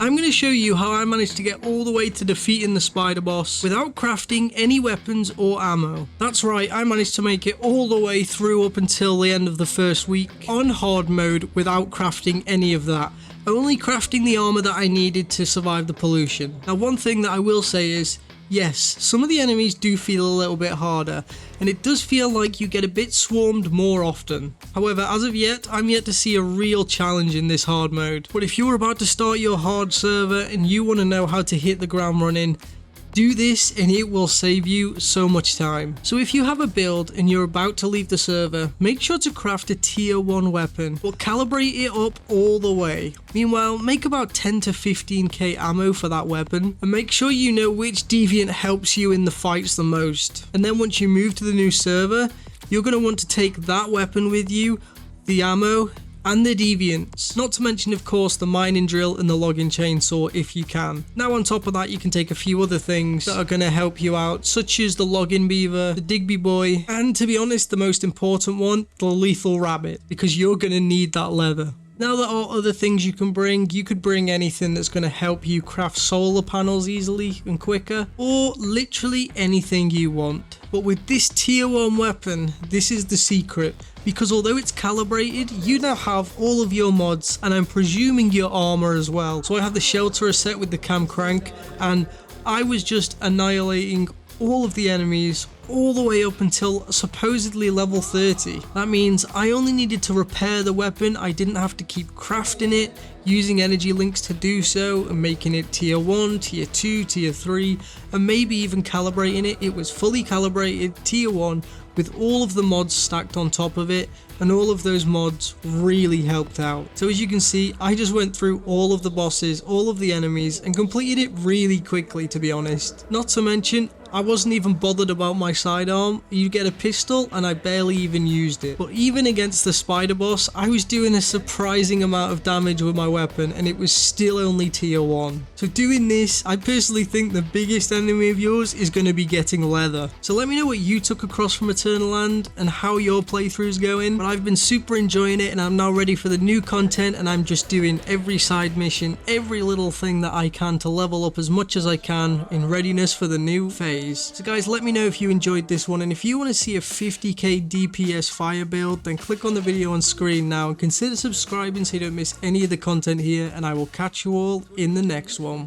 I'm going to show you how I managed to get all the way to defeating the spider boss without crafting any weapons or ammo. That's right, I managed to make it all the way through up until the end of the first week on hard mode without crafting any of that. Only crafting the armor that I needed to survive the pollution. Now, one thing that I will say is, yes, some of the enemies do feel a little bit harder, and it does feel like you get a bit swarmed more often. However, as of yet, I'm yet to see a real challenge in this hard mode. But if you're about to start your hard server and you want to know how to hit the ground running, do this and it will save you so much time. So if you have a build and you're about to leave the server, make sure to craft a tier 1 weapon, but calibrate it up all the way. Meanwhile, make about 10 to 15k ammo for that weapon, and make sure you know which Deviant helps you in the fights the most. And then once you move to the new server, you're going to want to take that weapon with you, the ammo, and the Deviants. Not to mention, of course, the mining drill and the logging chainsaw if you can. Now on top of that, you can take a few other things that are going to help you out, such as the logging beaver, the Digby boy, and to be honest, the most important one, the lethal rabbit, because you're going to need that leather. Now there are other things you can bring. You could bring anything that's going to help you craft solar panels easily and quicker, or literally anything you want. But with this tier 1 weapon, this is the secret, because although it's calibrated, you now have all of your mods, and I'm presuming your armor as well. So I have the shelter set with the cam crank, and I was just annihilating all of the enemies all the way up until supposedly level 30. That means I only needed to repair the weapon. I didn't have to keep crafting it, using energy links to do so, and making it tier 1, tier 2, tier 3, and maybe even calibrating it. It was fully calibrated tier 1 with all of the mods stacked on top of it, and all of those mods really helped out. So as you can see, I just went through all of the bosses, all of the enemies, and completed it really quickly, to be honest. Not to mention, I wasn't even bothered about my sidearm. You get a pistol and I barely even used it. But even against the spider boss, I was doing a surprising amount of damage with my weapon, and it was still only tier 1. So doing this, I personally think the biggest enemy of yours is going to be getting leather. So let me know what you took across from Eternal Land and how your playthrough's going. But I've been super enjoying it, and I'm now ready for the new content, and I'm just doing every side mission, every little thing that I can to level up as much as I can in readiness for the new phase. So guys, let me know if you enjoyed this one, and if you want to see a 50k DPS fire build, then click on the video on screen now and consider subscribing so you don't miss any of the content here, and I will catch you all in the next one.